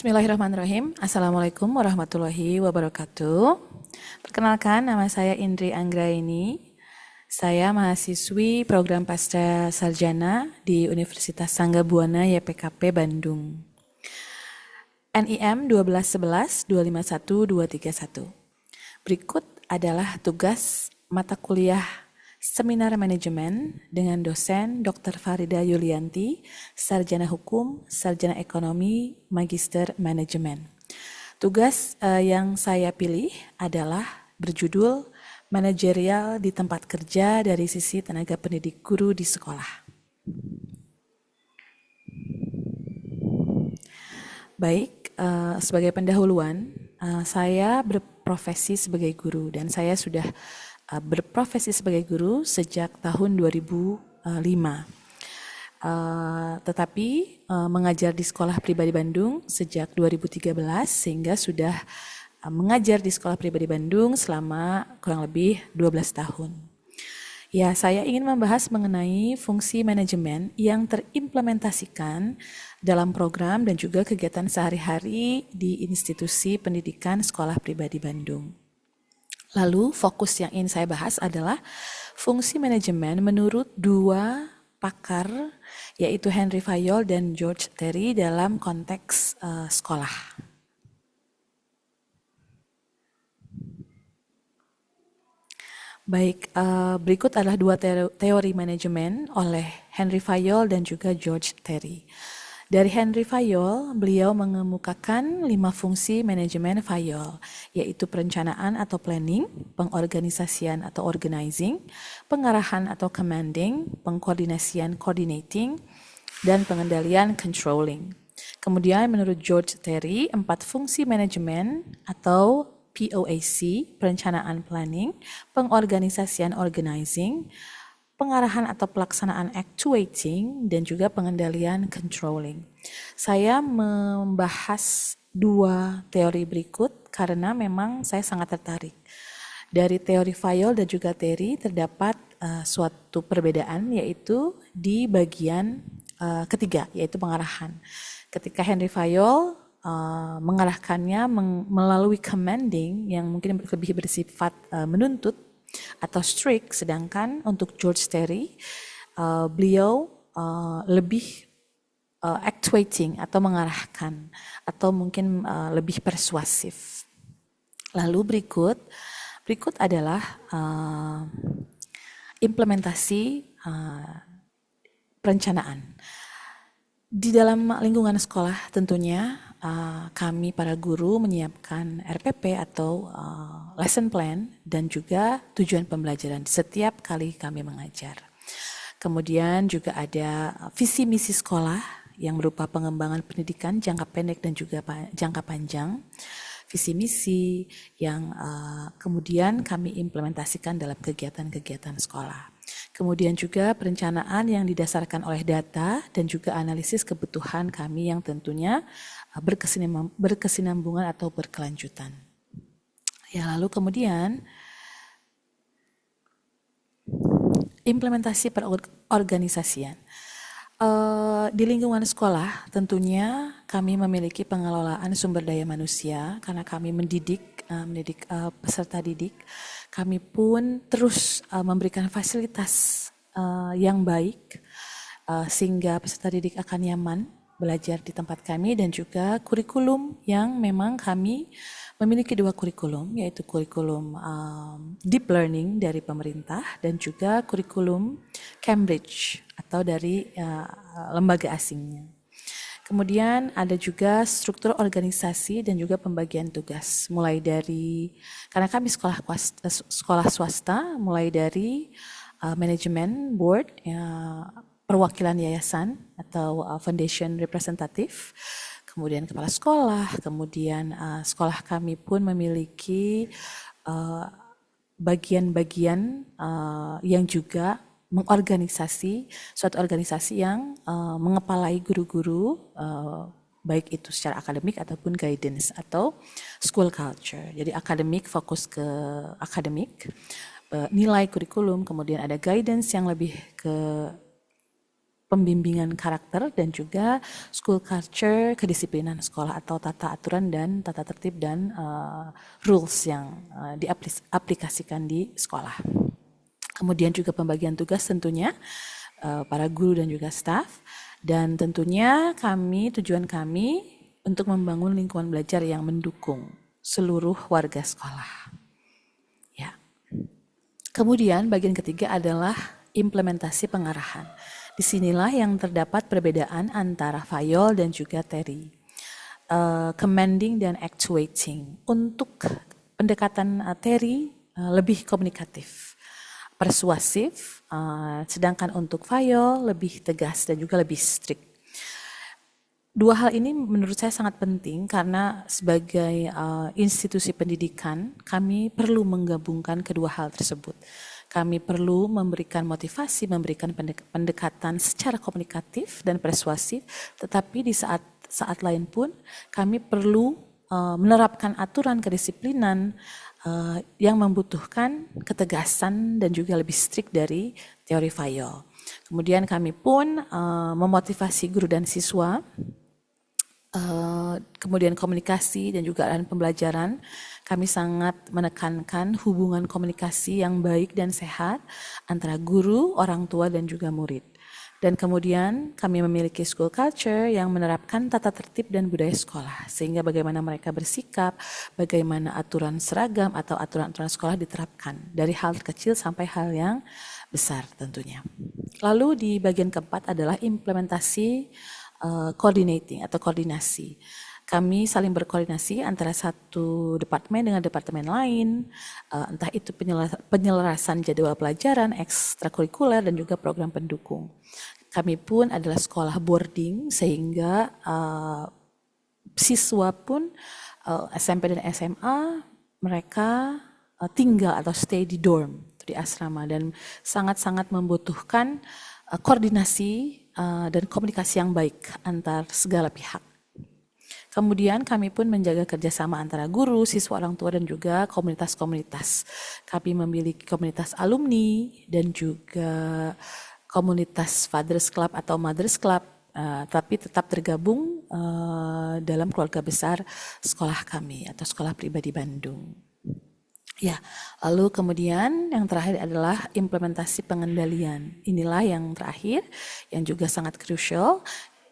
Bismillahirrahmanirrahim. Assalamualaikum warahmatullahi wabarakatuh. Perkenalkan, nama saya Indri Anggraini. Saya mahasiswi program Pasca Sarjana di Universitas Sanggabuana YPKP Bandung. NIM 1211 251 231. Berikut adalah tugas mata kuliah Seminar Manajemen dengan dosen Dr. Farida Yulianti, Sarjana Hukum, Sarjana Ekonomi, Magister Manajemen. Tugas yang saya pilih adalah berjudul Manajerial di Tempat Kerja dari Sisi Tenaga Pendidik Guru di Sekolah. Baik, sebagai pendahuluan, saya berprofesi sebagai guru dan saya sudah berprofesi sebagai guru sejak tahun 2005. Tetapi mengajar di Sekolah Pribadi Bandung sejak 2013 sehingga sudah mengajar di Sekolah Pribadi Bandung selama kurang lebih 12 tahun. Ya, saya ingin membahas mengenai fungsi manajemen yang terimplementasikan dalam program dan juga kegiatan sehari-hari di institusi pendidikan Sekolah Pribadi Bandung. Lalu fokus yang ingin saya bahas adalah fungsi manajemen menurut dua pakar, yaitu Henry Fayol dan George Terry dalam konteks sekolah. Baik, berikut adalah dua teori manajemen oleh Henry Fayol dan juga George Terry. Dari Henry Fayol, beliau mengemukakan 5 fungsi manajemen Fayol, yaitu perencanaan atau planning, pengorganisasian atau organizing, pengarahan atau commanding, pengkoordinasian coordinating, dan pengendalian controlling. Kemudian menurut George Terry, 4 fungsi manajemen atau POAC, perencanaan planning, pengorganisasian organizing, pengarahan atau pelaksanaan actuating, dan juga pengendalian controlling. Saya membahas 2 teori berikut karena memang saya sangat tertarik. Dari teori Fayol dan juga Terry terdapat suatu perbedaan, yaitu di bagian ketiga, yaitu pengarahan. Ketika Henry Fayol mengarahkannya melalui commanding yang mungkin lebih bersifat menuntut atau strict, sedangkan untuk George Terry beliau lebih actuating atau mengarahkan atau mungkin lebih persuasif. Lalu berikut adalah implementasi perencanaan. Di dalam lingkungan sekolah tentunya kami para guru menyiapkan RPP atau lesson plan dan juga tujuan pembelajaran setiap kali kami mengajar. Kemudian juga ada visi misi sekolah yang berupa pengembangan pendidikan jangka pendek dan juga jangka panjang. Visi misi yang kemudian kami implementasikan dalam kegiatan-kegiatan sekolah. Kemudian juga perencanaan yang didasarkan oleh data dan juga analisis kebutuhan kami yang tentunya berkesinambungan atau berkelanjutan. Ya, lalu kemudian implementasi perorganisasian. Di lingkungan sekolah tentunya kami memiliki pengelolaan sumber daya manusia karena kami mendidik peserta didik. Kami pun terus memberikan fasilitas yang baik sehingga peserta didik akan nyaman belajar di tempat kami, dan juga kurikulum yang memang kami memiliki 2 kurikulum, yaitu kurikulum deep learning dari pemerintah dan juga kurikulum Cambridge atau dari lembaga asingnya. Kemudian ada juga struktur organisasi dan juga pembagian tugas, mulai dari, karena kami sekolah swasta, mulai dari manajemen board, perwakilan yayasan atau foundation representative, kemudian kepala sekolah, kemudian sekolah kami pun memiliki bagian-bagian yang juga mengorganisasi suatu organisasi yang mengepalai guru-guru, baik itu secara akademik ataupun guidance atau school culture. Jadi akademik fokus ke akademik, nilai kurikulum, kemudian ada guidance yang lebih ke pembimbingan karakter dan juga school culture, kedisiplinan sekolah atau tata aturan dan tata tertib dan rules yang diaplikasikan di sekolah. Kemudian juga pembagian tugas tentunya para guru dan juga staff, dan tentunya tujuan kami untuk membangun lingkungan belajar yang mendukung seluruh warga sekolah. Ya. Kemudian bagian ketiga adalah implementasi pengarahan. Disinilah yang terdapat perbedaan antara Fayol dan juga Terry. Commanding dan actuating. Untuk pendekatan Terry lebih komunikatif, persuasif, sedangkan untuk Fayol lebih tegas dan juga lebih strict. Dua hal ini menurut saya sangat penting karena sebagai institusi pendidikan kami perlu menggabungkan kedua hal tersebut. Kami perlu memberikan motivasi, memberikan pendekatan secara komunikatif dan persuasif, tetapi di saat lain pun kami perlu menerapkan aturan kedisiplinan yang membutuhkan ketegasan dan juga lebih strict dari teori Fayol. Kemudian kami pun memotivasi guru dan siswa, kemudian komunikasi dan juga arahan pembelajaran. Kami sangat menekankan hubungan komunikasi yang baik dan sehat antara guru, orang tua, dan juga murid. Dan kemudian kami memiliki school culture yang menerapkan tata tertib dan budaya sekolah, sehingga bagaimana mereka bersikap, bagaimana aturan seragam atau aturan-aturan sekolah diterapkan, dari hal kecil sampai hal yang besar tentunya. Lalu di bagian keempat adalah implementasi coordinating atau koordinasi. Kami saling berkoordinasi antara satu departemen dengan departemen lain, entah itu penyelarasan jadwal pelajaran, ekstrakurikuler, dan juga program pendukung. Kami pun adalah sekolah boarding, sehingga siswa pun SMP dan SMA mereka tinggal atau stay di dorm, di asrama, dan sangat-sangat membutuhkan koordinasi dan komunikasi yang baik antar segala pihak. Kemudian kami pun menjaga kerjasama antara guru, siswa, orang tua, dan juga komunitas-komunitas. Kami memiliki komunitas alumni dan juga komunitas Fathers Club atau Mothers Club, tapi tetap tergabung dalam keluarga besar sekolah kami atau Sekolah Pribadi Bandung. Ya, lalu kemudian yang terakhir adalah implementasi pengendalian. Inilah yang terakhir, yang juga sangat krusial.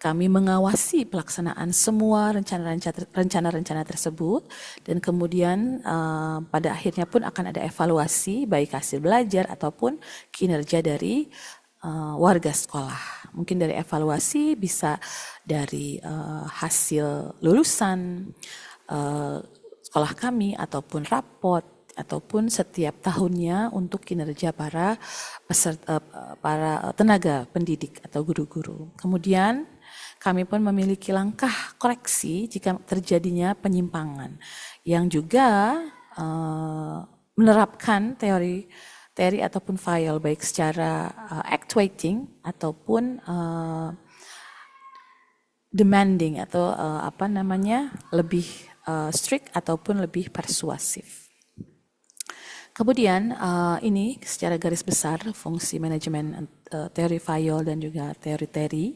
Kami mengawasi pelaksanaan semua rencana-rencana tersebut, dan kemudian pada akhirnya pun akan ada evaluasi baik hasil belajar ataupun kinerja dari warga sekolah. Mungkin dari evaluasi bisa dari hasil lulusan sekolah kami ataupun raport ataupun setiap tahunnya untuk kinerja para tenaga pendidik atau guru-guru. Kemudian kami pun memiliki langkah koreksi jika terjadinya penyimpangan, yang juga menerapkan teori ataupun Fayol baik secara actuating ataupun demanding atau lebih strict ataupun lebih persuasif. Kemudian ini secara garis besar fungsi manajemen teori Fayol dan juga teori Terry.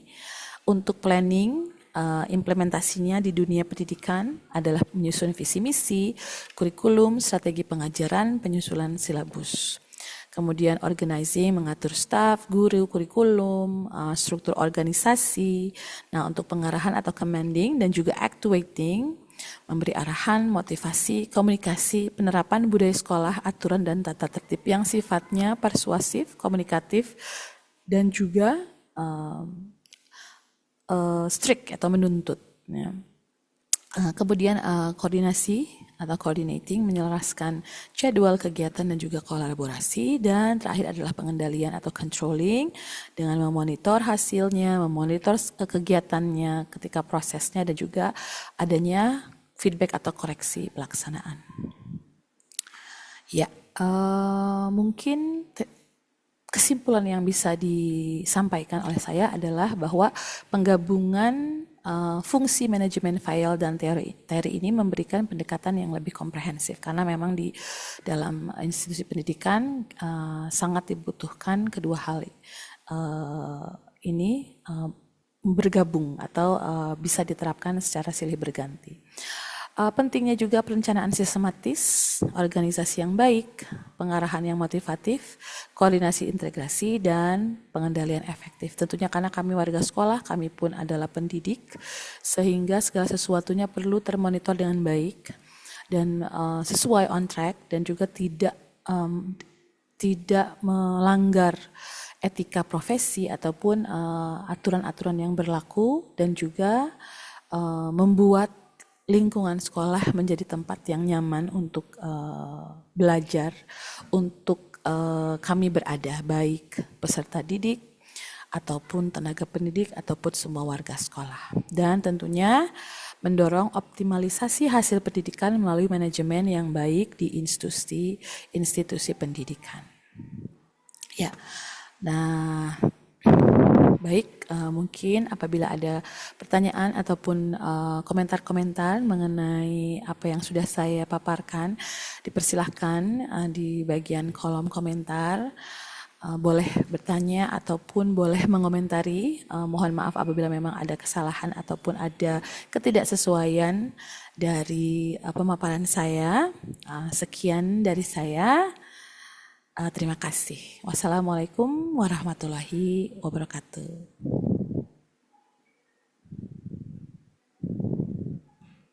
Untuk planning, implementasinya di dunia pendidikan adalah menyusun visi misi, kurikulum, strategi pengajaran, penyusunan silabus. Kemudian organizing, mengatur staf, guru, kurikulum, struktur organisasi. Nah, untuk pengarahan atau commanding dan juga actuating, memberi arahan, motivasi, komunikasi, penerapan budaya sekolah, aturan dan tata tertib yang sifatnya persuasif, komunikatif, dan juga strict atau menuntut. Ya. Kemudian koordinasi atau coordinating, menyelaraskan jadwal kegiatan dan juga kolaborasi, dan terakhir adalah pengendalian atau controlling dengan memonitor hasilnya, memonitor kegiatannya ketika prosesnya, dan juga adanya feedback atau koreksi pelaksanaan. Ya, mungkin kesimpulan yang bisa disampaikan oleh saya adalah bahwa penggabungan fungsi manajemen Fayol dan teori ini memberikan pendekatan yang lebih komprehensif, karena memang di dalam institusi pendidikan sangat dibutuhkan kedua hal ini bergabung atau bisa diterapkan secara silih berganti. Pentingnya juga perencanaan sistematis, organisasi yang baik, pengarahan yang motivatif, koordinasi integrasi, dan pengendalian efektif. Tentunya karena kami warga sekolah, kami pun adalah pendidik, sehingga segala sesuatunya perlu termonitor dengan baik dan sesuai on track, dan juga tidak melanggar etika profesi ataupun aturan-aturan yang berlaku, dan juga membuat lingkungan sekolah menjadi tempat yang nyaman untuk belajar, untuk kami berada, baik peserta didik ataupun tenaga pendidik ataupun semua warga sekolah. Dan tentunya mendorong optimalisasi hasil pendidikan melalui manajemen yang baik di institusi pendidikan. Ya, nah baik, mungkin apabila ada pertanyaan ataupun komentar-komentar mengenai apa yang sudah saya paparkan, dipersilahkan di bagian kolom komentar. Boleh bertanya ataupun boleh mengomentari. Mohon maaf apabila memang ada kesalahan ataupun ada ketidaksesuaian dari pemaparan saya. Sekian dari saya. Terima kasih. Wassalamualaikum warahmatullahi wabarakatuh.